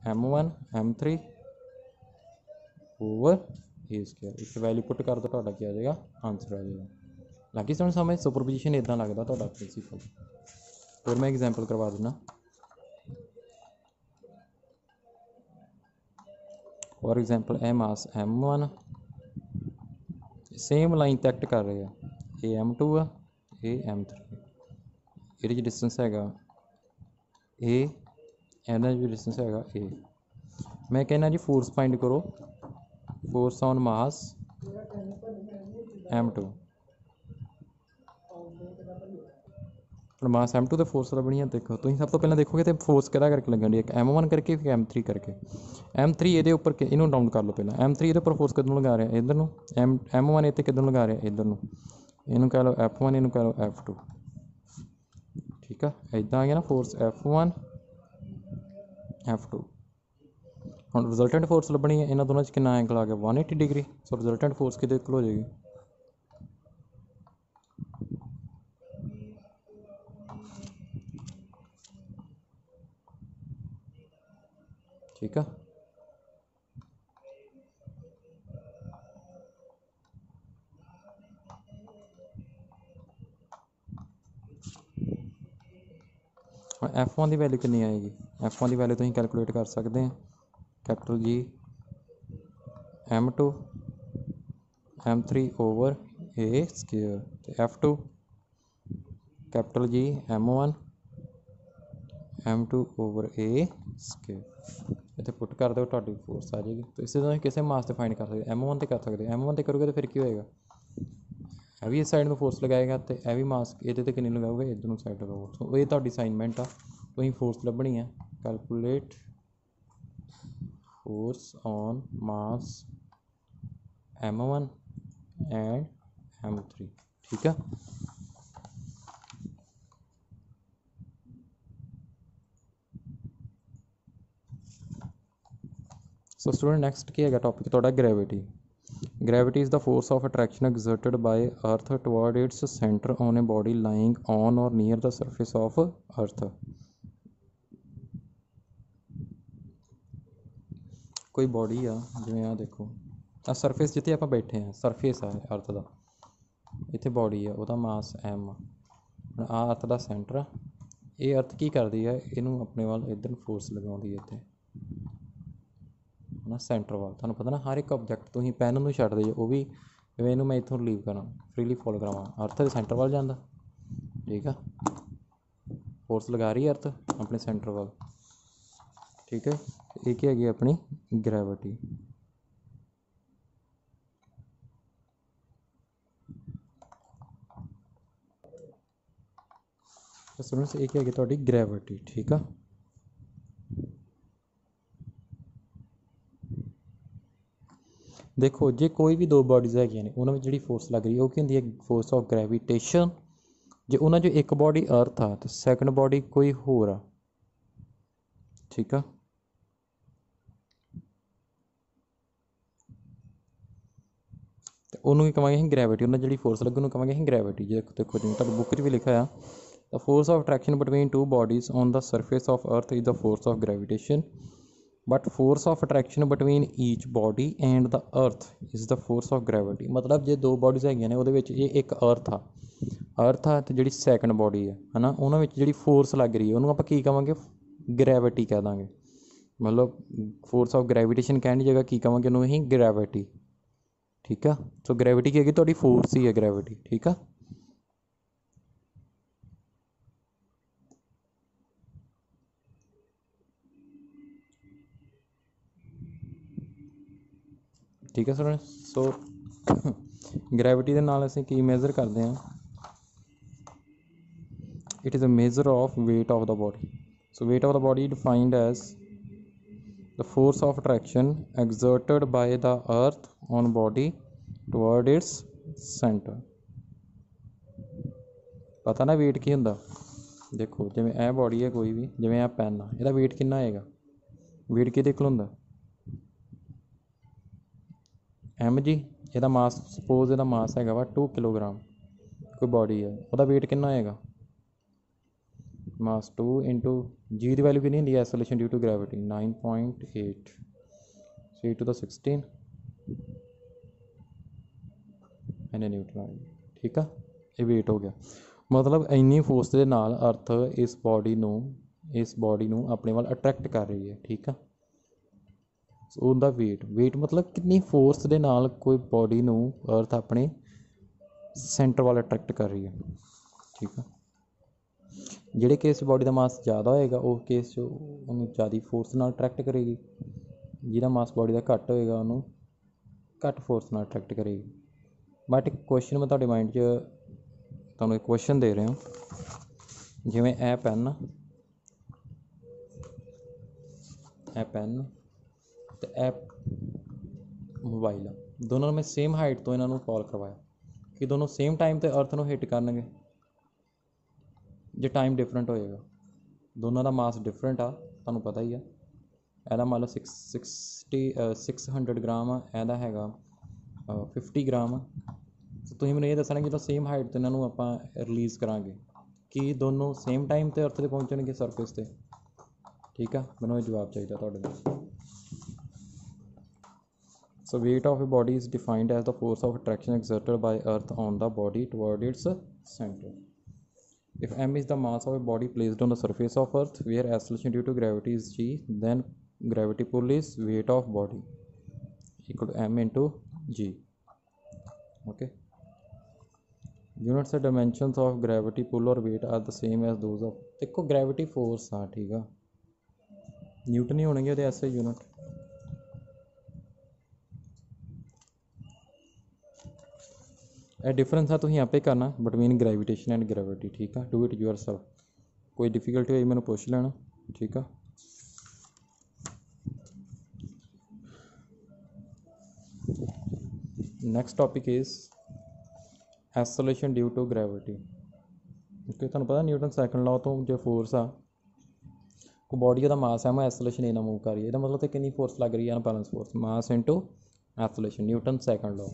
m1 m3 over ए square. इस value put कर दो, तुहाडा क्या आ जाएगा, आंसर आ जाएगा। लगी तुहानूं समझ? सुपरपोजिशन इदां लगदा तुहाडा प्रिंसीपल। और मैं एग्जाम्पल करवा दिना। For example A mass m1 same line ते एक्ट कर रहे हैं, ए m2 आ, ए m3। ये डिस्टेंस है ए, इहदा भी डिस्टेंस है ए। मैं कहना जी फोर्स फाइंड करो, force on mass m2। Mass m2 तो फोर्स लभनी है। देखो तुम सब तो पहले देखोगे तो फोर्स किहदा करके लगन डी, एक m1 करके फिर m3 करके। m3 ये उपर इनू डाउन कर लो पहले। m3 ये उपर फोर्स किधरों लगा रहे हैं, इधर नूं। m1 इत्ते किधरों लगा रहे हैं, इधर नूं। इनू कह लो f1, इनू कह लो f2। ठीक है, इदां आ गया ना फोर्स f1 f2। हम रिजल्टेंट फोर्स लभनी है, इन्होंने दोनों कितना एंगल आ गया 180 डिग्री। सो रिजल्टेंट फोर्स कितने हो जाएगी, ठीक है। F1 की वैल्यू कितनी आएगी, F1 की वैल्यू तुम कैलकुलेट कर सकते हैं, capital G m2 m3 over A square, तो f2 capital G m1 m2 over A square. इतने पुट कर दो, तुहाडी फोर्स आ जाएगी। तो इसे तुम किसी मास से फाइंड कर सकते, m1 से कर सकते। m1 से करोगे तो फिर क्या होएगा, यह भी इस साइड में फोर्स लगाएगा, तो यह भी मास ये कितनी लगाओगे, इधर साइड लगाओ। सो ये तुहाडी असाइनमेंट आ, तुसीं फोर्स लभनी है। Calculate force on mass m1 and m3। ठीक है, सो स्टूडेंट नेक्स्ट की है टॉपिक थोड़ा gravity. Gravity is the force of attraction exerted by earth toward its centre on a body lying on और near the surface of earth. कोई body आ जिवें आ देखो, आ surface जिते आप बैठे हैं, सरफेस आ अर्थ का, इत्थे बॉडी है, वह मास m आ अर्थ का सेंटर आ। ये अर्थ की करती है, इनू अपने वाल इधर फोर्स लगाती है इतने है ना, सेंटर वाल। तुहानूं पता ना हर एक ऑबजैक्ट तुसीं पैन नूं छड्ड दे, वो भी जिवें इनू मैं इत्थों लीव करा, फ्रीली फॉलो करावां, अर्थ दे सेंटर वाल जांदा। ठीक है, फोर्स लगा रही है अर्थ अपने सेंटर वाल। ठीक है, ये क्या है अपनी ग्रेविटी। स्टूडेंट्स ये क्या है तुहाडी ग्रेविटी। ठीक है, देखो जे कोई भी दो बॉडीज़ है उन्होंने जी फोर्स लग रही है, वो की होंगी है, फोर्स ऑफ ग्रेविटेशन। जे उन्होंने जो एक बॉडी अर्थ आ तो सैकेंड बॉडी कोई होर आ। ठीक है, तो उन्होंने कहेंगे अं ग्रेविटी, उन्हें जी फोर्स लगे उन्होंने कहेंगे अं ग्रेविटी। जो देखो जिवें बुक भी लिखा है, the force of attraction between two bodies on the surface of earth is the force of gravitation, but force of attraction between each body and the earth is the force of gravity. मतलब जो दो bodies है वो एक अर्थ आ, अर्थ आ तो जी second body है ना, उन्होंने जी फोर्स लग रही है उन्होंने आप की कहेंगे, ग्रैविटी कह देंगे। मतलब फोर्स ऑफ ग्रैविटेशन कहने की जगह की कहेंगे उन्होंने ही ग्रैविटी। ठीक है, सो ग्रैविटी की है थोड़ी फोर्स ही है ग्रैविटी। ठीक है, ठीक है सर। सो ग्रैविटी के नाल असीं की मेजर करते हैं, it is a measure of weight of the body. So weight of the body defined as the force of attraction exerted by the earth on body toward its center। पता ना wait की हुंदा, देखो जिवें यह body है कोई भी, जिवें यह पैन आ, इहदा वेट कितना आएगा, वेट किहदे कोल हुंदा एम जी। इहदा मास सपोज इहदा मास हैगा वा 2 किलोग्राम, कोई बॉडी है, वह वेट कितना आएगा मास 2 इंटू जी की वैल्यू कितनी होंगी acceleration due to gravity 9.8 3 to the 16 इन्ने न्यूटन आ गए। ठीक है, ये वेट हो गया। मतलब इन्नी फोर्स के नाल अर्थ इस बॉडी ਨੂੰ ਆਪਣੇ ਵੱਲ ਅਟਰੈਕਟ ਕਰ ਰਹੀ ਹੈ। ਠੀਕ ਆ, ਸੋ ਉਹਦਾ ਵੇਟ ਮਤਲਬ ਕਿੰਨੀ ਫੋਰਸ ਦੇ ਨਾਲ ਕੋਈ ਬੋਡੀ ਨੂੰ ਅਰਥ ਆਪਣੇ ਸੈਂਟਰ ਵੱਲ ਅਟਰੈਕਟ ਕਰ ਰਹੀ ਹੈ। ਠੀਕ ਆ, ਜਿਹੜੇ ਕੇਸ 'ਚ ਬੋਡੀ ਦਾ ਮਾਸ ਜ਼ਿਆਦਾ ਹੋਏਗਾ ਉਹ ਕੇਸ 'ਚ ਉਹਨੂੰ ਜ਼ਿਆਦਾ ਫੋਰਸ ਨਾਲ ਅਟਰੈਕਟ ਕਰੇਗੀ, ਜਿਹਦਾ ਮਾਸ ਬੋਡੀ ਦਾ ਘੱਟ ਹੋਏਗਾ ਉਹਨੂੰ ਘੱਟ ਫੋਰਸ ਨਾਲ ਅਟਰੈਕਟ ਕਰੇਗੀ। ਬਟ ਇੱਕ ਕੁਐਸਚਨ ਮੈਂ ਤੁਹਾਡੇ ਮਾਈਂਡ 'ਚ ਤੁਹਾਨੂੰ ਇੱਕ ਕੁਐਸਚਨ ਦੇ ਰਿਹਾ, ਜਿਵੇਂ ਇਹ ਪੈਨ ਅਤੇ ਇਹ ਮੋਬਾਈਲ ਆ, ਦੋਨਾਂ ਨੂੰ ਮੈਂ ਸੇਮ ਹਾਈਟ ਤੋਂ ਇਹਨਾਂ ਨੂੰ ਫਾਲ ਕਰਵਾਇਆ ਕਿ ਦੋਨੋਂ ਸੇਮ ਟਾਈਮ 'ਤੇ ਅਰਥ ਨੂੰ ਹਿੱਟ ਕਰਨਗੇ। ਜੇ ਟਾਈਮ ਡਿਫਰੈਂਟ ਹੋਏਗਾ, ਦੋਨਾਂ ਦਾ ਮਾਸ ਡਿਫਰੈਂਟ ਆ, ਤੁਹਾਨੂੰ ਪਤਾ ਹੀ ਆ। ਇਹਦਾ ਮੰਨ ਲਓ 600 ਗ੍ਰਾਮ ਆ, ਇਹਦਾ ਹੈਗਾ 50 ਗ੍ਰਾਮ ਆ। ਤੁਸੀਂ ਮੈਨੂੰ ਇਹ ਦੱਸਣਾ ਕਿ ਜਦੋਂ ਸੇਮ ਹਾਈਟ 'ਤੇ ਇਹਨਾਂ ਨੂੰ ਆਪਾਂ ਰਿਲੀਜ਼ ਕਰਾਂਗੇ ਕਿ ਦੋਨੋਂ ਸੇਮ ਟਾਈਮ 'ਤੇ ਅਰਥ 'ਤੇ ਪਹੁੰਚਣਗੇ ਸਰਫੇਸ 'ਤੇ। ਠੀਕ ਆ, ਮੈਨੂੰ ਇਹ ਜਵਾਬ ਚਾਹੀਦਾ ਤੁਹਾਡੇ ਤੋਂ। So weight of a body is defined as the force of attraction exerted by earth on the body toward its center. If m is the mass of a body placed on the surface of earth where acceleration due to gravity is g, then gravity pull is weight of body equal to m into g. Okay, units and dimensions of gravity pull or weight are the same as those of देखो gravity force आ। ठीक है, Newton ही होने ऐसे unit. ਇਹ difference ਆ ਤੁਸੀਂ ਆਪੇ ਕਰਨਾ ਬਿਟਵੀਨ ਗ੍ਰੈਵੀਟੇਸ਼ਨ ਐਂਡ ਗ੍ਰੈਵਿਟੀ। ਠੀਕ ਆ, ਡੂ ਇਟ ਯੂਅਰ ਸੈਲਫ। ਕੋਈ ਡਿਫੀਕਲਟੀ ਹੋਈ ਮੈਨੂੰ ਪੁੱਛ ਲੈਣਾ। ਠੀਕ ਆ, next topic is acceleration due to gravity. Okay, ਤੁਹਾਨੂੰ ਪਤਾ ਨਿਊਟਨ ਸੈਕੰਡ ਲਾਅ ਤੋਂ ਜੋ ਫੋਰਸ ਆ ਉਹ ਬੋਡੀ ਦਾ ਮਾਸ ਹੈ ਮੈਂ ਐਸੋਲੇਸ਼ਨ ਇਹਨਾਂ ਮੂਵ ਕਰ ਰਹੀ ਹੈ, ਇਹਦਾ ਮਤਲਬ ਤੇ ਕਿੰਨੀ ਫੋਰਸ ਲੱਗ ਰਹੀ ਹੈ unbalance force, mass into acceleration, Newton second law.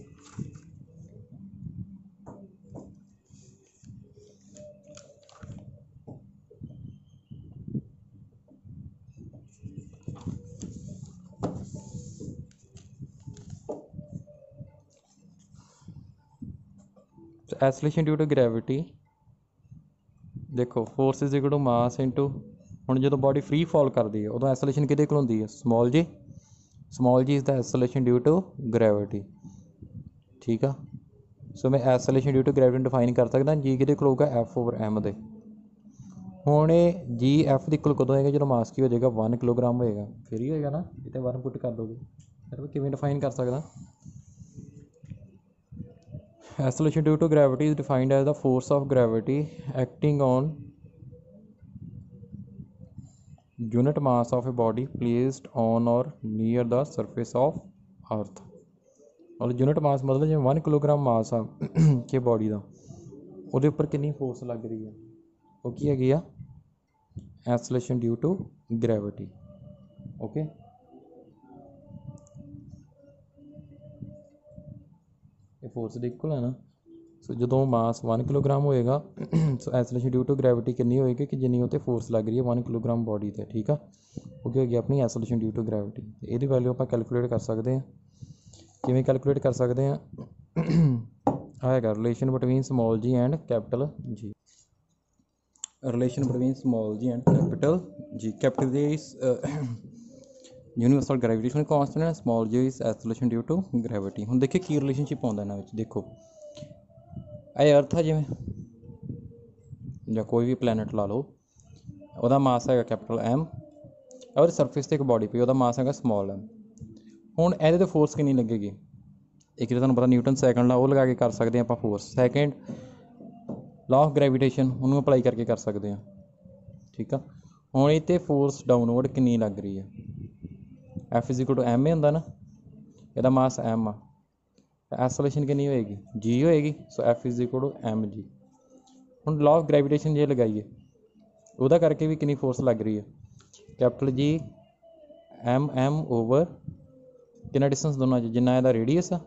Acceleration due to gravity ਦੇਖੋ force is equal to mass into, ਹੁਣ ਜਦੋਂ ਬੋਡੀ ਫਰੀ ਫਾਲ ਕਰਦੀ ਹੈ ਉਦੋਂ ਐਸੋਲੇਸ਼ਨ ਕਿਹਦੇ ਕੋਲ ਹੁੰਦੀ ਹੈ small G is the acceleration due to gravity. ਠੀਕ ਆ, ਸੋ ਮੈਂ acceleration due to gravity define ਕਰ ਸਕਦਾ ਜੀ ਕਿਹਦੇ ਕੋਲ ਹੋਊਗਾ ਐਫ ਓਵਰ ਐਮ ਦੇ। ਹੁਣ ਇਹ ਜੀ ਐਫ ਦੇ ਕੋਲ ਕਦੋਂ ਹੋਏਗਾ ਜਦੋਂ ਮਾਸ ਕੀ ਹੋ ਜਾਏਗਾ 1 ਕਿਲੋਗ੍ਰਾਮ ਹੋਏਗਾ, ਫਿਰ ਹੀ ਹੋਏਗਾ ਨਾ, ਇਹ ਤਾਂ 1 ਪੁੱਟ ਕਰ ਦੋਗੇ। ਫਿਰ ਕਿਵੇਂ ਡਿਫਾਈਨ ਕਰ ਸਕਦਾ? Acceleration due to gravity is defined as the force of gravity acting on unit mass of a body placed on or near the surface of earth। और यूनिट मास मतलब जिवें 1 किलोग्राम मास आ कि body का ਉਹਦੇ ਉੱਪਰ ਕਿੰਨੀ force ਲੱਗ ਰਹੀ ਹੈ, ਉਹ ਕੀ ਹੈਗੀ ਆ ਐਸੋਲੇਸ਼ਨ ਡਿਊ ਟੂ ਗ੍ਰੈਵਿਟੀ। ਓਕੇ, ਇਹ ਫੋਰਸ ਦੇ ਇਕੁਅਲ ਹੈ ਨਾ। ਸੋ ਜਦੋਂ ਮਾਸ 1 ਕਿਲੋਗ੍ਰਾਮ ਹੋਏਗਾ ਸੋ ਐਸੋਲੇਸ਼ਨ ਡਿਊ ਟੂ ਗ੍ਰੈਵਿਟੀ ਕਿੰਨੀ ਹੋਏਗੀ ਕਿ ਜਿੰਨੀ ਉਹ 'ਤੇ ਫੋਰਸ ਲੱਗ ਰਹੀ ਹੈ 1 ਕਿਲੋਗ੍ਰਾਮ ਬੋਡੀ 'ਤੇ। ਠੀਕ ਆ, ਉਹ ਕੀ ਹੋਏਗੀ ਆਪਣੀ ਐਸੋਲੇਸ਼ਨ ਡਿਊ ਟੂ ਗ੍ਰੈਵਿਟੀ। ਇਹਦੀ ਵੈਲਿਊ ਆਪਾਂ ਕੈਲਕੂਲੇਟ ਕਰ ਸਕਦੇ ਹਾਂ। ਕਿਵੇਂ ਕੈਲਕੂਲੇਟ ਕਰ ਸਕਦੇ ਹਾਂ? ਆਹ ਹੈਗਾ relation between small g and capital G. Relation between small g and capital G. Capital G is universal gravitation constant है, small g is acceleration due to gravity. ਹੁਣ ਦੇਖिए ਕੀ ਰਿਲੇਸ਼ਨਸ਼ਿਪ ਆਉਂਦਾ ਇਹਨਾਂ ਵਿੱਚ। ਦੇਖੋ ਇਹ ਅਰਥ ਹੈ ਜਿਵੇਂ ਜਾਂ ਕੋਈ ਵੀ ਪਲੈਨਟ ਲਾ ਲਓ, ਉਹਦਾ ਮਾਸ ਹੈਗਾ ਕੈਪੀਟਲ ਐਮ, ਔਰ ਸਰਫੇਸ 'ਤੇ ਇੱਕ ਬੋਡੀ ਪਈ ਉਹਦਾ ਮਾਸ ਹੈਗਾ ਸਮੋਲ ਐਮ। ਹੁਣ ਇਹਦੇ 'ਤੇ ਫੋਰਸ ਕਿੰਨੀ ਲੱਗੇਗੀ? ਇੱਕ ਜਿਹੜਾ ਤੁਹਾਨੂੰ ਪਤਾ ਨਿਊਟਨ ਸੈਕੰਡ ਲਾ ਉਹ ਲਗਾ ਕੇ ਕਰ ਸਕਦੇ ਹਾਂ ਆਪਾਂ force. Second law of gravitation ਉਹਨੂੰ ਅਪਲਾਈ ਕਰਕੇ ਕਰ ਸਕਦੇ ਹਾਂ। ਠੀਕ ਆ, ਹੁਣ ਇਹ 'ਤੇ ਫੋਰਸ ਡਾਊਨਵਰਡ ਕਿੰਨੀ ਲੱਗ ਰਹੀ ਹੈ? F is equal to M ਹੀ ਹੁੰਦਾ ਨਾ, ਇਹਦਾ ਮਾਸ ਐਮ ਆ, ਐਸੋਲੇਸ਼ਨ ਕਿੰਨੀ ਹੋਏਗੀ ਜੀ ਹੋਏਗੀ। So F is equal to M G. ਹੁਣ ਲਾਅ ਆਫ ਗ੍ਰੈਵੀਟੇਸ਼ਨ ਜੇ ਲਗਾਈਏ ਉਹਦਾ ਕਰਕੇ ਵੀ ਕਿੰਨੀ ਫੋਰਸ ਲੱਗ ਰਹੀ ਹੈ ਕੈਪੀਟਲ ਜੀ ਐਮ ਓਵਰ ਕਿੰਨਾ ਡਿਸਟੈਂਸ ਦੋਨਾਂ 'ਚ, ਜਿੰਨਾ ਇਹਦਾ ਰੇਡੀਅਸ ਆ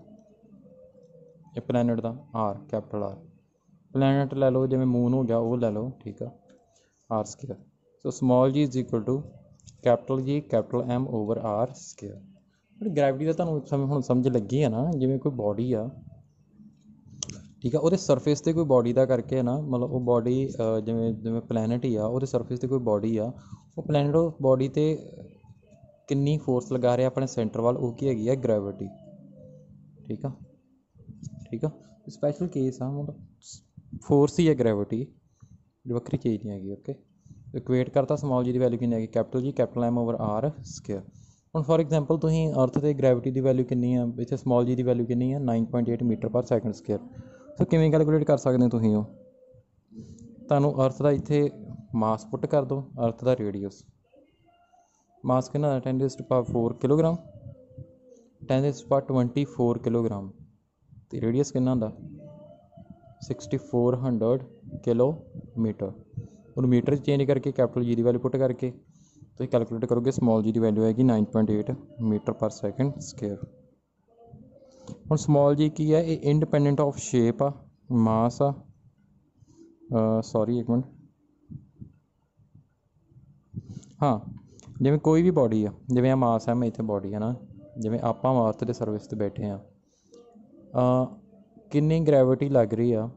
ਇਹ ਪਲੈਨਟ ਦਾ ਆਰ, ਕੈਪੀਟਲ ਆਰ। ਪਲੈਨਟ ਲੈ ਲਓ ਜਿਵੇਂ ਮੂਨ ਹੋ ਗਿਆ ਉਹ ਲੈ ਲਓ। ਠੀਕ ਆ, r square. So small g is equal to capital G capital M over r square. But gravity का तुहानूं हुण समझ लगी है ना, जिवें कोई बॉडी आ, ठीक है, ਉਹਦੇ ਸਰਫੇਸ 'ਤੇ ਕੋਈ ਬੋਡੀ ਦਾ ਕਰਕੇ ਨਾ, ਮਤਲਬ ਉਹ ਬੋਡੀ ਜਿਵੇਂ ਜਿਵੇਂ ਪਲੈਨਟ ਹੀ ਆ, ਉਹਦੇ ਸਰਫੇਸ 'ਤੇ ਕੋਈ ਬੋਡੀ ਆ, ਉਹ ਪਲੈਨਟ ਉਹ ਬੋਡੀ 'ਤੇ ਕਿੰਨੀ ਫੋਰਸ ਲਗਾ ਰਿਹਾ ਆਪਣੇ ਸੈਂਟਰ ਵੱਲ, ਉਹ ਕੀ ਹੈਗੀ ਆ, ਗ੍ਰੈਵਿਟੀ। ਠੀਕ ਆ, ਠੀਕ ਆ, ਸਪੈਸ਼ਲ ਕੇਸ ਆ, ਮਤਲਬ ਫੋਰਸ ਹੀ ਹੈ ਗ੍ਰੈਵਿਟੀ, ਵੱਖਰੀ ਚੀਜ਼ ਨਹੀਂ ਹੈਗੀ। ਓਕੇ, ਇਕੁਏਟ ਕਰਤਾ ਸਮੋਲ ਜੀ ਦੀ ਵੈਲਿਊ ਕਿੰਨੀ ਹੈਗੀ, capital G capital M over r square. ਹੁਣ ਫੋਰ ਐਗਜ਼ਾਮਪਲ ਤੁਸੀਂ ਅਰਥ 'ਤੇ ਗ੍ਰੈਵਿਟੀ ਦੀ ਵੈਲਿਊ ਕਿੰਨੀ ਆ, ਇੱਥੇ ਸਮੋਲ ਜੀ ਦੀ ਵੈਲਿਊ ਕਿੰਨੀ ਆ, 9.8 ਮੀਟਰ ਪਰ ਸੈਕਿੰਡ ਸਕੇਅਰ। ਸੋ ਕਿਵੇਂ ਕੈਲਕੂਲੇਟ ਕਰ ਸਕਦੇ ਹੋ ਤੁਸੀਂ ਉਹ, ਤੁਹਾਨੂੰ ਅਰਥ ਦਾ ਇੱਥੇ ਮਾਸ ਪੁੱਟ ਕਰ ਦਿਓ, ਅਰਥ ਦਾ ਰੇਡੀਅਸ, ਮਾਸ ਕਿੰਨਾ 10⁴ ਕਿਲੋਗ੍ਰਾਮ, 10⁻24 ਕਿਲੋਗ੍ਰਾਮ, ਅਤੇ ਰੇਡੀਅਸ ਕਿੰਨਾ ਹੁੰਦਾ 6400 ਕਿਲੋਮੀਟਰ। ਉਹਨੂੰ ਮੀਟਰ 'ਚ ਚੇਂਜ ਕਰਕੇ ਕੈਪੀਟਲ ਜੀ ਦੀ ਵੈਲਿਊ ਪੁੱਟ ਕਰਕੇ ਤੁਸੀਂ ਕੈਲਕੂਲੇਟ ਕਰੋਗੇ, ਸਮੋਲ ਜੀ ਦੀ ਵੈਲਿਊ ਹੈਗੀ 9.8 ਮੀਟਰ ਪਰ ਸੈਕਿੰਡ ਸਕੇਅਰ। ਹੁਣ ਸਮੋਲ ਜੀ ਕੀ ਹੈ, ਇਹ ਇੰਡੀਪੈਂਡੈਂਟ ਆਫ ਸ਼ੇਪ ਆ, ਮਾਸ ਆ, ਸੌਰੀ ਇੱਕ ਮਿੰਟ, ਹਾਂ, ਜਿਵੇਂ ਕੋਈ ਵੀ ਬੋਡੀ ਆ, ਜਿਵੇਂ ਆ ਮਾਸ ਹੈ, ਮੈਂ ਇੱਥੇ ਬੋਡੀ ਹੈ ਨਾ, ਜਿਵੇਂ ਆਪਾਂ ਅਰਥ ਦੇ ਸਰਫੇਸ 'ਤੇ ਬੈਠੇ ਹਾਂ, ਕਿੰਨੀ ਗ੍ਰੈਵਿਟੀ ਲੱਗ ਰਹੀ ਆ,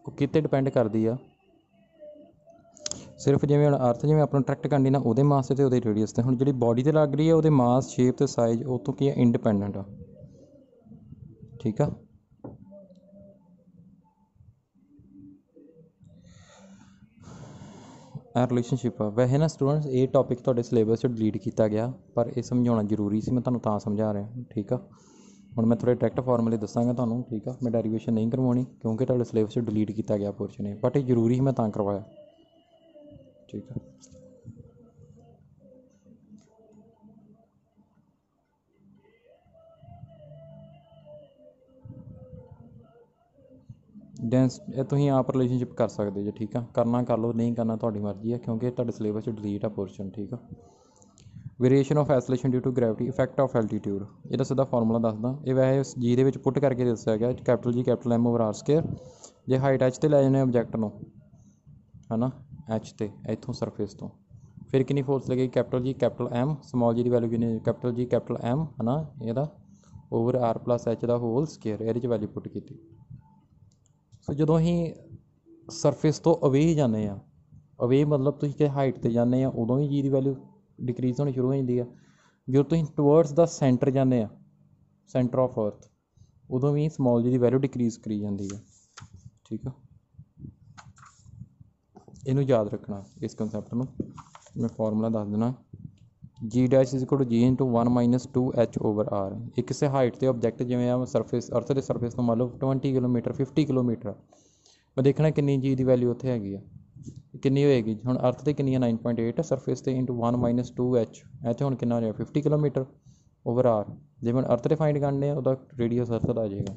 ਉਹ ਕਿਤੇ ਡਿਪੈਂਡ ਕਰਦੀ ਆ, ਸਿਰਫ ਜਿਵੇਂ ਹੁਣ ਅਰਥ ਜਿਵੇਂ ਆਪਾਂ ਨੂੰ ਅਟਰੈਕਟ ਕਰਨੀ ਨਾ, ਉਹਦੇ ਮਾਸ 'ਤੇ ਉਹਦੇ ਰੇਡੀਅਸ 'ਤੇ। ਹੁਣ ਜਿਹੜੀ ਬੋਡੀ 'ਤੇ ਲੱਗ ਰਹੀ ਹੈ, ਉਹਦੇ ਮਾਸ, ਸ਼ੇਪ ਅਤੇ ਸਾਈਜ਼ ਉਹ ਤੋਂ ਕੀ ਹੈ, ਇੰਡੀਪੈਂਡੈਂਟ ਆ। ਠੀਕ ਆ, ਇਹ ਰਿਲੇਸ਼ਨਸ਼ਿਪ ਆ। ਵੈਸੇ ਨਾ ਸਟੂਡੈਂਟਸ, ਇਹ ਟੋਪਿਕ ਤੁਹਾਡੇ ਸਿਲੇਬਸ 'ਚੋਂ ਡਿਲੀਟ ਕੀਤਾ ਗਿਆ, ਪਰ ਇਹ ਸਮਝਾਉਣਾ ਜ਼ਰੂਰੀ ਸੀ, ਮੈਂ ਤੁਹਾਨੂੰ ਤਾਂ ਸਮਝਾ ਰਿਹਾ। ਠੀਕ ਆ, ਹੁਣ ਮੈਂ ਥੋੜ੍ਹੇ ਡਾਇਰੈਕਟ ਫਾਰਮੂਲੇ ਦੱਸਾਂਗਾ ਤੁਹਾਨੂੰ। ਠੀਕ ਆ, ਮੈਂ ਡੈਰੀਵੇਸ਼ਨ ਨਹੀਂ ਕਰਵਾਉਣੀ ਕਿਉਂਕਿ ਤੁਹਾਡੇ ਸਿਲੇਬਸ 'ਚੋਂ ਡਿਲੀਟ ਕੀਤਾ ਗਿਆ ਪੋਰਸ਼ਨ ਇਹ, ਬਟ ਇਹ ਜ਼ਰੂਰੀ ਸੀ, ਮੈਂ ਤਾਂ ਕਰਵਾਇਆ। ਠੀਕ ਆ, ਡੈਂਸ ਇਹ ਤੁਸੀਂ ਆਪ ਰਿਲੇਸ਼ਨਸ਼ਿਪ ਕਰ ਸਕਦੇ ਜੇ। ਠੀਕ ਆ, ਕਰਨਾ ਕਰ ਲਓ, ਨਹੀਂ ਕਰਨਾ ਤੁਹਾਡੀ ਮਰਜ਼ੀ ਆ, ਕਿਉਂਕਿ ਤੁਹਾਡੇ ਸਿਲੇਬਸ 'ਚ ਡਿਲੀਟ ਆ ਪੋਰਸ਼ਨ। ਠੀਕ ਆ, variation of acceleration due to gravity, effect of altitude, ਇਹਦਾ ਸਿੱਧਾ ਫਾਰਮੂਲਾ ਦੱਸਦਾ। ਇਹ ਵੈਸੇ ਜੀ ਦੇ ਵਿੱਚ ਪੁੱਟ ਕਰਕੇ ਦੱਸਿਆ ਗਿਆ, capital G capital M over r square. ਜੇ ਹਾਈਟ ਐਚ 'ਤੇ ਲੈ ਜਾਂਦੇ ਆਬਜੈਕਟ ਨੂੰ, ਹੈ ਨਾ, ਐਚ 'ਤੇ ਇੱਥੋਂ ਸਰਫੇਸ ਤੋਂ, ਫਿਰ ਕਿੰਨੀ ਫੋਰਸ ਲੱਗੇਗੀ, capital G capital M, small ਜੀ ਦੀ ਵੈਲਿਊ ਕਿੰਨੀ, ਕੈਪੀਟਲ ਜੀ ਕੈਪੀਟਲ ਐਮ, ਹੈ ਨਾ, ਇਹਦਾ ਓਵਰ ਆਰ ਪਲੱਸ ਐਚ ਦਾ ਹੋਲ ਸਕੇਅਰ, ਇਹਦੇ 'ਚ ਵੈਲਿਊ ਪੁੱਟ ਕੀਤੀ। ਸੋ ਜਦੋਂ ਅਸੀਂ ਸਰਫੇਸ ਤੋਂ ਅਵੇ ਹੀ ਜਾਂਦੇ ਹਾਂ, ਅਵੇ ਮਤਲਬ ਤੁਸੀਂ ਜੇ ਹਾਈਟ 'ਤੇ ਜਾਂਦੇ ਆ, ਉਦੋਂ ਵੀ ਜੀ ਦੀ ਵੈਲਿਊ ਡਿਕਰੀਜ਼ ਹੋਣੀ ਸ਼ੁਰੂ ਹੋ ਜਾਂਦੀ ਆ। ਜਦੋਂ ਤੁਸੀਂ ਟੂਵਰਡਸ ਦਾ ਸੈਂਟਰ ਜਾਂਦੇ ਆ, ਸੈਂਟਰ ਆਫ ਅਰਥ, ਉਦੋਂ ਵੀ ਸਮੋਲ ਜੀ ਦੀ ਵੈਲਿਊ ਡਿਕਰੀਜ਼ ਕਰੀ ਜਾਂਦੀ ਹੈ। ਠੀਕ ਆ, ਇਹਨੂੰ ਯਾਦ ਰੱਖਣਾ, ਇਸ ਕੰਸੈਪਟ ਨੂੰ। ਮੈਂ ਫਾਰਮੂਲਾ ਦੱਸ ਦੇਣਾ, ਜੀ dash is equal to g into 1 - 2h over R. ਇਹ ਕਿਸੇ ਹਾਈਟ 'ਤੇ ਆਬਜੈਕਟ, ਜਿਵੇਂ ਆ ਸਰਫੇਸ, ਅਰਥ ਦੇ ਸਰਫੇਸ ਤੋਂ ਮੰਨ ਲਓ 20 ਕਿਲੋਮੀਟਰ 50 ਕਿਲੋਮੀਟਰ, ਮੈਂ ਦੇਖਣਾ ਕਿੰਨੀ ਜੀ ਦੀ ਵੈਲਿਊ ਉੱਥੇ ਹੈਗੀ ਆ, ਕਿੰਨੀ ਹੋਏਗੀ। ਹੁਣ ਅਰਥ 'ਤੇ ਕਿੰਨੀ ਆ 9.8 ਸਰਫੇਸ 'ਤੇ, ਇੰਟੂ 1 - 2h, ਇੱਥੇ ਹੁਣ ਕਿੰਨਾ ਹੋ ਜਾਏਗਾ 50 ਕਿਲੋਮੀਟਰ ਓਵਰ ਆਰ। ਜੇ ਹੁਣ ਅਰਥ 'ਤੇ ਫਾਈਂਡ ਕਰਨੇ ਆ, ਉਹਦਾ ਰੇਡੀਅਸ ਅਰਥ ਦਾ ਆ ਜਾਏਗਾ।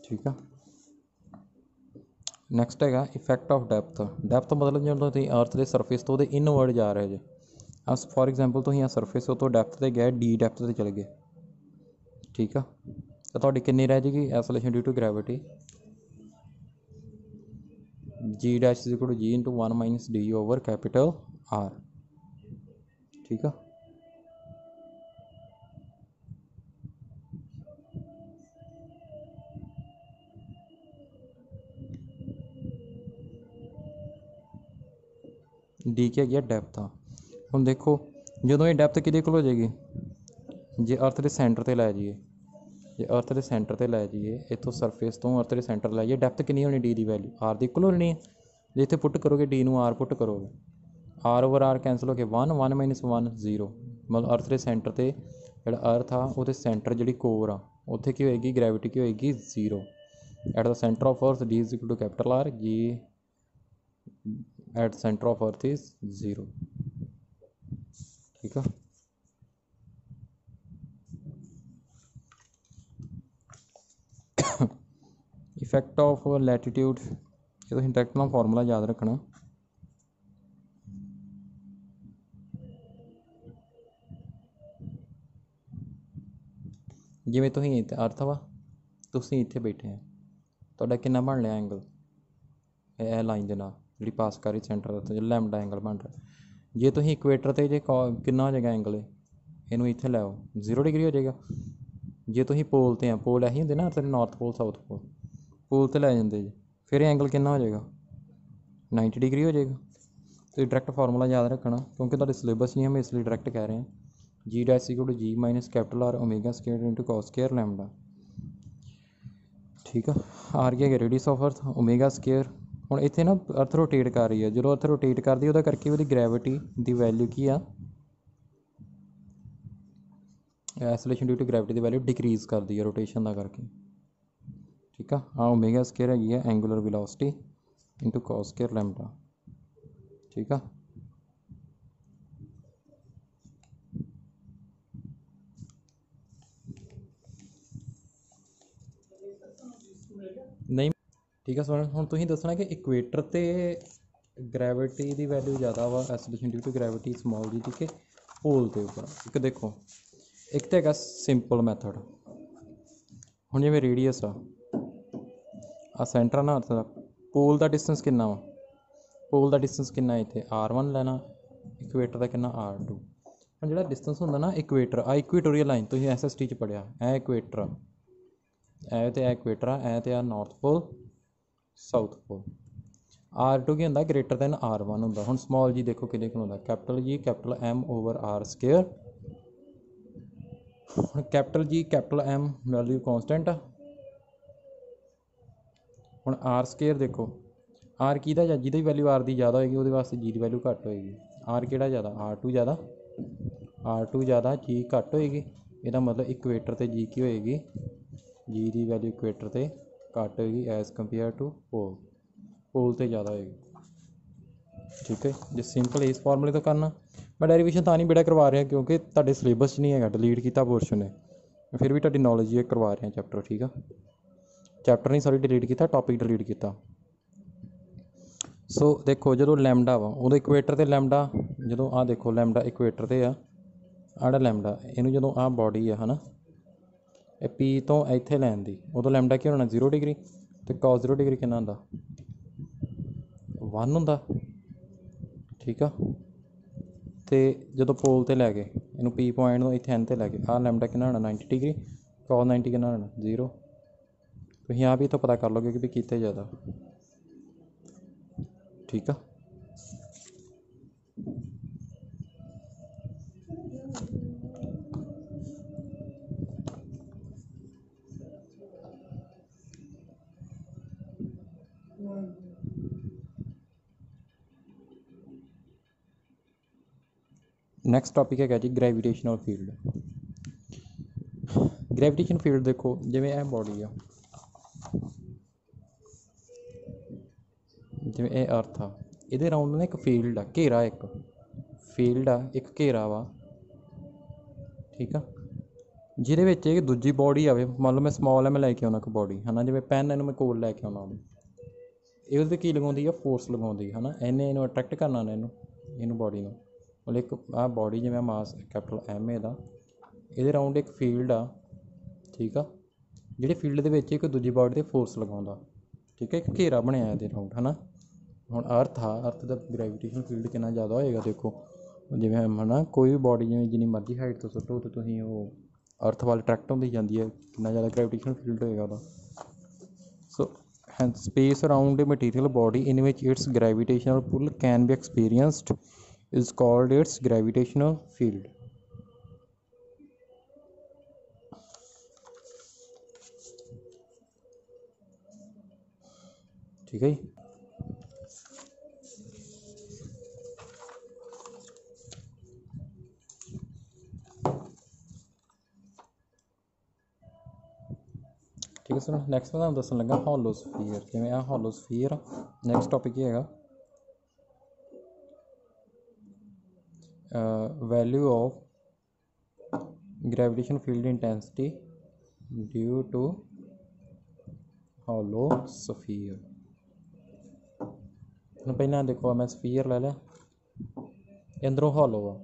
ਠੀਕ ਆ, ਨੈਕਸਟ ਹੈਗਾ ਇਫੈਕਟ ਆਫ ਡੈਪਥ। ਡੈਪਥ ਮਤਲਬ ਜਦੋਂ ਤੁਸੀਂ ਅਰਥ ਦੇ ਸਰਫੇਸ ਤੋਂ ਉਹਦੇ ਇਨਵਰਡ ਜਾ ਰਹੇ ਜੇ, ਫੋਰ ਐਗਜ਼ਾਮਪਲ ਤੁਸੀਂ ਆ ਸਰਫੇਸ ਤੋਂ ਡੈਪਥ 'ਤੇ ਗਏ, ਡੀ ਡੈਪਥ 'ਤੇ ਚਲੇ ਗਏ। ਠੀਕ ਆ, ਤਾਂ ਤੁਹਾਡੀ ਕਿੰਨੀ ਰਹਿ ਜਾਏਗੀ, acceleration due to gravity, g dash is equal to g into 1 - d over capital R. ਠੀਕ ਆ, ਡੀ ਕੀ ਹੈਗੀ ਆ, ਡੈਪਥ ਆ। ਹੁਣ ਦੇਖੋ, ਜਦੋਂ ਇਹ ਡੈਪਥ ਕਿਹਦੇ ਕੋਲ ਹੋ ਜਾਏਗੀ, ਜੇ ਅਰਥ ਦੇ ਸੈਂਟਰ 'ਤੇ ਲੈ ਜਾਈਏ, ਜੇ ਅਰਥ ਦੇ ਸੈਂਟਰ 'ਤੇ ਲੈ ਜਾਈਏ, ਇੱਥੋਂ ਸਰਫੇਸ ਤੋਂ ਅਰਥ ਦੇ ਸੈਂਟਰ ਲੈ ਜਾਈਏ, ਡੈਪਥ ਕਿੰਨੀ ਹੋਣੀ ਡੀ ਦੀ ਵੈਲਿਊ, ਆਰ ਦੀ ਇਕੁਅਲ ਹੋਣੀ ਹੈ। ਜੇ ਇੱਥੇ ਪੁੱਟ ਕਰੋਗੇ, ਡੀ ਨੂੰ ਆਰ ਪੁੱਟ ਕਰੋਗੇ, ਆਰ ਓਵਰ ਆਰ ਕੈਂਸਲ ਹੋ ਕੇ 1 - 1 0, ਮਤਲਬ ਅਰਥ ਦੇ ਸੈਂਟਰ 'ਤੇ ਜਿਹੜਾ ਅਰਥ ਆ, ਉਹਦੇ ਸੈਂਟਰ ਜਿਹੜੀ ਕੋਰ ਆ, ਉੱਥੇ ਕੀ ਹੋਏਗੀ, ਗ੍ਰੈਵਿਟੀ ਕੀ ਹੋਏਗੀ, 0। At the centre of earth D is equal to capital R, G at centre of earth is 0। ਠੀਕ ਆ, ਇਫੈਕਟ ਆਫ ਲੈਟੀਟਿਊਡ, ਇਹ ਤੁਸੀਂ ਡਾਇਰੈਕਟ ਨਾਲ ਫਾਰਮੂਲਾ ਯਾਦ ਰੱਖਣਾ। ਜਿਵੇਂ ਤੁਸੀਂ ਇੱਥੇ ਅਰਥ ਵਾ, ਤੁਸੀਂ ਇੱਥੇ ਬੈਠੇ ਆ, ਤੁਹਾਡਾ ਕਿੰਨਾ ਬਣ ਲਿਆ ਐਂਗਲ, ਇਹ ਲਾਈਨ ਦੇ ਨਾਲ ਜਿਹੜੀ ਪਾਸ ਕਰ ਰਹੀ ਸੈਂਟਰ ਉੱਤੇ ਜਿਹੜਾ ਲੈਮਡਾ ਐਂਗਲ ਬਣ ਰਿਹਾ। ਜੇ ਤੁਸੀਂ ਇਕੁਏਟਰ 'ਤੇ ਜੇ ਕਿੰਨਾ ਹੋ ਜਾਏਗਾ ਐਂਗਲ ਇਹਨੂੰ ਇੱਥੇ ਲੈ ਆਓ 0 ਡਿਗਰੀ ਹੋ ਜਾਏਗਾ। ਜੇ ਤੁਸੀਂ ਪੋਲ 'ਤੇ ਆ, ਪੋਲ ਇਹੀ ਹੁੰਦੇ ਨਾ ਤੇ ਨਾਰਥ ਪੋਲ ਸਾਊਥ ਪੋਲ, ਪੋਲ 'ਤੇ ਲੈ ਜਾਂਦੇ ਜੀ, ਫਿਰ ਐਂਗਲ ਕਿੰਨਾ ਹੋ ਜਾਏਗਾ 90 ਡਿਗਰੀ ਹੋ ਜਾਏਗਾ। ਤੁਸੀਂ ਡਾਇਰੈਕਟ ਫਾਰਮੂਲਾ ਯਾਦ ਰੱਖਣਾ ਕਿਉਂਕਿ ਤੁਹਾਡੇ ਸਿਲੇਬਸ ਨਹੀਂ, ਮੈਂ ਇਸ ਲਈ ਡਾਇਰੈਕਟ ਕਹਿ ਰਿਹਾ। G dash equal to G minus capital R omega square into cos square lambda. ਠੀਕ ਆ, ਆਰ ਕੀ ਹੈਗਾ radius of earth omega square. ਹੁਣ ਇੱਥੇ ਨਾ ਅਰਥ ਰੋਟੇਟ ਕਰ ਰਹੀ ਹੈ, ਜਦੋਂ ਅਰਥ ਰੋਟੇਟ ਕਰਦੀ ਉਹਦਾ ਕਰਕੇ ਉਹਦੀ ਗ੍ਰੈਵਿਟੀ ਦੀ ਵੈਲਿਊ ਕੀ ਆ, ਐਸਲੇਸ਼ਨ due to gravity the value decrease ਕਰਦੀ ਹੈ ਰੋਟੇਸ਼ਨ ਦਾ ਕਰਕੇ। ਠੀਕ ਆ, ਆਹ ਓਮੇਗਾ ਸਕੁਏਅਰ ਹੈਗੀ ਹੈ angular velocity into cos square lambda. ਠੀਕ ਆ, ਨਹੀਂ ਠੀਕ ਆ। ਸੁਣ ਹੁਣ ਤੁਸੀਂ ਦੱਸਣਾ ਕਿ ਇਕੁਏਟਰ 'ਤੇ ਗ੍ਰੈਵਿਟੀ ਦੀ ਵੈਲਿਊ ਜ਼ਿਆਦਾ ਵਾ ਐਸਲੇਸ਼ਨ ਡਿਊ ਟੂ ਗ੍ਰੈਵਿਟੀ ਸਮੋਲ ਜੀ ਦੀ, ਕਿ ਪੋਲ ਦੇ ਉੱਪਰ। ਇੱਕ ਦੇਖੋ, ਇੱਕ ਤਾਂ ਹੈਗਾ ਸਿੰਪਲ ਮੈਥਡ। ਹੁਣ ਜਿਵੇਂ ਰੇਡੀਅਸ ਆ ਸੈਂਟਰ ਨਾ ਅਰਥ ਦਾ, ਪੋਲ ਦਾ ਡਿਸਟੈਂਸ ਕਿੰਨਾ ਵਾ, ਪੋਲ ਦਾ ਡਿਸਟੈਂਸ ਕਿੰਨਾ ਇੱਥੇ R1 ਲੈਣਾ, ਇਕੁਏਟਰ ਦਾ ਕਿੰਨਾ R2। ਹੁਣ ਜਿਹੜਾ ਡਿਸਟੈਂਸ ਹੁੰਦਾ ਨਾ ਇਕੁਏਟਰ, ਆ ਇਕੁਏਟੋਰੀਅਲ ਲਾਈਨ ਤੁਸੀਂ SST 'ਚ ਪੜ੍ਹਿਆ, ਇਹ ਇਕੁਏਟਰ ਆ, ਇਹ ਤੇ ਇਹ ਇਕੁਏਟਰ ਆ, ਇਹ ਤੇ ਆ ਨਾਰਥ ਪੋਲ ਸਾਊਥ ਪੋਲ। R2 ਕੀ ਹੁੰਦਾ ਗ੍ਰੇਟਰ ਦੈਨ R1 ਹੁੰਦਾ। ਹੁਣ ਸਮੋਲ ਜੀ ਦੇਖੋ ਕਿਹਦੇ ਕੋਲ ਹੁੰਦਾ, capital G capital M over R square. ਹੁਣ capital G capital M value ਕੌਂਸਟੈਂਟ ਆ। ਹੁਣ R ਸਕੁਏਅਰ ਦੇਖੋ, R ਕਿਹਦਾ ਜਾਂ ਜਿਹਦੀ ਵੈਲਿਊ R ਦੀ ਜ਼ਿਆਦਾ ਹੋਏਗੀ ਉਹਦੇ ਵਾਸਤੇ G ਦੀ ਵੈਲਿਊ ਘੱਟ ਹੋਏਗੀ। R ਕਿਹੜਾ ਜ਼ਿਆਦਾ, R2 ਜ਼ਿਆਦਾ, R2 ਜ਼ਿਆਦਾ G ਘੱਟ ਹੋਏਗੀ। ਇਹਦਾ ਮਤਲਬ ਇਕੁਏਟਰ 'ਤੇ G ਕੀ ਹੋਏਗੀ, G ਦੀ ਵੈਲਿਊ ਇਕੁਏਟਰ 'ਤੇ ਘੱਟ ਹੋਏਗੀ ਐਜ਼ ਕੰਪੇਅਰ ਟੂ ਪੋਲ, ਪੋਲ 'ਤੇ ਜ਼ਿਆਦਾ ਹੋਏਗੀ। ਠੀਕ ਹੈ, ਜੇ ਸਿੰਪਲ ਇਸ ਫਾਰਮੂਲੇ ਤੋਂ ਕਰਨਾ, ਮੈਂ ਡੈਰੀਵੇਸ਼ਨ ਤਾਂ ਨਹੀਂ ਬੇੜਾ ਕਰਵਾ ਰਿਹਾ ਕਿਉਂਕਿ ਤੁਹਾਡੇ ਸਿਲੇਬਸ 'ਚ ਨਹੀਂ ਹੈਗਾ, ਡਿਲੀਟ ਕੀਤਾ ਪੋਰਸ਼ਨ ਹੈ, ਫਿਰ ਵੀ ਤੁਹਾਡੀ ਨੌਲੇਜ ਇਹ ਕਰਵਾ ਰਿਹਾ ਚੈਪਟਰ। ਠੀਕ ਆ, ਚੈਪਟਰ ਨਹੀਂ ਸੌਰੀ ਡਿਲੀਟ ਕੀਤਾ, ਟੌਪਿਕ ਡਿਲੀਟ ਕੀਤਾ। ਸੋ ਦੇਖੋ ਜਦੋਂ ਲੈਮਡਾ ਵਾ ਉਦੋਂ ਇਕੁਏਟਰ 'ਤੇ ਲੈਮਡਾ, ਜਦੋਂ ਆਹ ਦੇਖੋ ਲੈਮਡਾ ਇਕੁਏਟਰ 'ਤੇ ਆ, ਆੜਾ ਲੈਮਡਾ ਇਹਨੂੰ ਜਦੋਂ ਆਹ ਬੋਡੀ ਆ ਹੈ ਨਾ ਇਹ ਪੀ ਤੋਂ ਇੱਥੇ ਲੈਣ ਦੀ, ਉਦੋਂ ਲੈਮਡਾ ਕੀ ਹੋਣਾ 0 ਡਿਗਰੀ, ਅਤੇ ਕੋਸ 0 ਡਿਗਰੀ ਕਿੰਨਾ ਹੁੰਦਾ 1 ਹੁੰਦਾ। ਠੀਕ ਆ, ਅਤੇ ਜਦੋਂ ਪੋਲ 'ਤੇ ਲੈ ਗਏ ਇਹਨੂੰ ਪੀ ਪੁਆਇੰਟ ਨੂੰ ਇੱਥੇ N 'ਤੇ ਲੈ ਗਏ, ਆਹ ਲੈਮਡਾ ਕਿੰਨਾ ਹੋਣਾ 90 ਡਿਗਰੀ, ਕੋਸ 90 ਕਿੰਨਾ ਹੋਣਾ 0। ਤੁਸੀਂ ਆਪ ਹੀ ਇੱਥੋਂ ਪਤਾ ਕਰ ਲਓਗੇ ਕਿ ਵੀ ਕਿਤੇ ਜ਼ਿਆਦਾ। ਠੀਕ ਆ, ਨੈਕਸਟ ਟੌਪਿਕ ਹੈਗਾ ਜੀ ਗ੍ਰੈਵੀਟੇਸ਼ਨਲ ਫੀਲਡ। ਗ੍ਰੈਵੀਟੇਸ਼ਨ ਫੀਲਡ ਦੇਖੋ, ਜਿਵੇਂ ਇਹ ਬੋਡੀ ਆ, ਜਿਵੇਂ ਇਹ ਅਰਥ ਆ, ਇਹਦੇ ਰਾਊਂਡ ਨਾ ਇੱਕ ਫੀਲਡ ਆ, ਘੇਰਾ, ਇੱਕ ਫੀਲਡ ਆ, ਇੱਕ ਘੇਰਾ ਵਾ। ਠੀਕ ਆ, ਜਿਹਦੇ ਵਿੱਚ ਇੱਕ ਦੂਜੀ ਬੋਡੀ ਆਵੇ, ਮੰਨ ਲਓ ਮੈਂ ਸਮੋਲ ਐਮ ਲੈ ਕੇ ਆਉਣਾ ਇੱਕ ਬੋਡੀ ਹੈ ਨਾ, ਜਿਵੇਂ ਪੈਨ ਇਹਨੂੰ ਮੈਂ ਕੋਲ ਲੈ ਕੇ ਆਉਣਾ ਉਹਨੂੰ, ਇਹ ਉਹਦੇ 'ਤੇ ਕੀ ਲਗਾਉਂਦੀ ਆ ਫੋਰਸ ਲਗਾਉਂਦੀ ਹੈ ਨਾ, ਇਹਨੂੰ ਅਟਰੈਕਟ ਕਰਨਾ ਨਾ ਇਹਨੂੰ ਬੋਡੀ ਨੂੰ। ਮਤਲਬ ਇੱਕ ਆਹ ਬੋਡੀ ਜਿਵੇਂ ਮਾਸ ਕੈਪੀਟਲ M ਇਹਦਾ, ਇਹਦੇ ਰਾਊਂਡ ਇੱਕ ਫੀਲਡ ਆ। ਠੀਕ ਆ, ਜਿਹੜੇ ਫੀਲਡ ਦੇ ਵਿੱਚ ਇੱਕ ਦੂਜੀ ਬੋਡੀ 'ਤੇ ਫੋਰਸ ਲਗਾਉਂਦਾ। ਠੀਕ ਹੈ, ਇੱਕ ਘੇਰਾ ਬਣਿਆ ਇਹਦੇ ਰਾਊਂਡ ਹੈ ਨਾ। ਹੁਣ ਅਰਥ ਆ, ਅਰਥ ਦਾ ਗ੍ਰੈਵੀਟੇਸ਼ਨ ਫੀਲਡ ਕਿੰਨਾ ਜ਼ਿਆਦਾ ਹੋਏਗਾ ਦੇਖੋ, ਜਿਵੇਂ ਹੈ ਨਾ ਕੋਈ ਵੀ ਬੋਡੀ ਜਿਵੇਂ ਜਿੰਨੀ ਮਰਜ਼ੀ ਹਾਈਟ ਤੋਂ ਸੁੱਟੋ ਤਾਂ ਤੁਸੀਂ ਉਹ ਅਰਥ ਵੱਲ ਅਟਰੈਕਟ ਹੁੰਦੀ ਜਾਂਦੀ ਹੈ, ਕਿੰਨਾ ਜ਼ਿਆਦਾ ਗ੍ਰੈਵੀਟੇਸ਼ਨ ਫੀਲਡ ਹੋਏਗਾ ਉਹਦਾ। ਸੋ hence space around a material body in which its gravitational pull can be experienced is called its gravitational field. ठीक है जी, ठीक है सर। नैक्सट मैं दसन लगा होलोस्फीयर, जिमें आ होलोस्फीयर। नैक्सट टॉपिक ये है value of gravitation field intensity due to hollow sphere. पहले देखो मैं स्फीयर ले लिया, अंदरों होलो आ।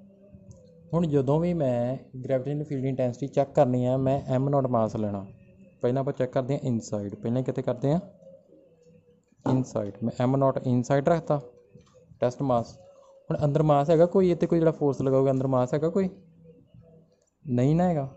हुण जदों भी मैं ग्रेविटेशन फील्ड इंटेंसिटी चैक करनी है, मैं M0 मास लेना। पहले आप चैक करते हैं इनसाइड, पहले कितने करते हैं ਇਨਸਾਈਡ ਮੈਂ ਐਮ ਨੋਟ ਇਨਸਾਈਡ ਰੱਖਤਾ ਟੈਸਟ ਮਾਸ। ਹੁਣ ਅੰਦਰ ਮਾਸ ਹੈਗਾ ਕੋਈ, ਇੱਥੇ ਕੋਈ ਜਿਹੜਾ ਫੋਰਸ ਲਗਾਊਗਾ ਅੰਦਰ ਮਾਸ ਹੈਗਾ ਕੋਈ, ਨਹੀਂ ਨਾ ਹੈਗਾ।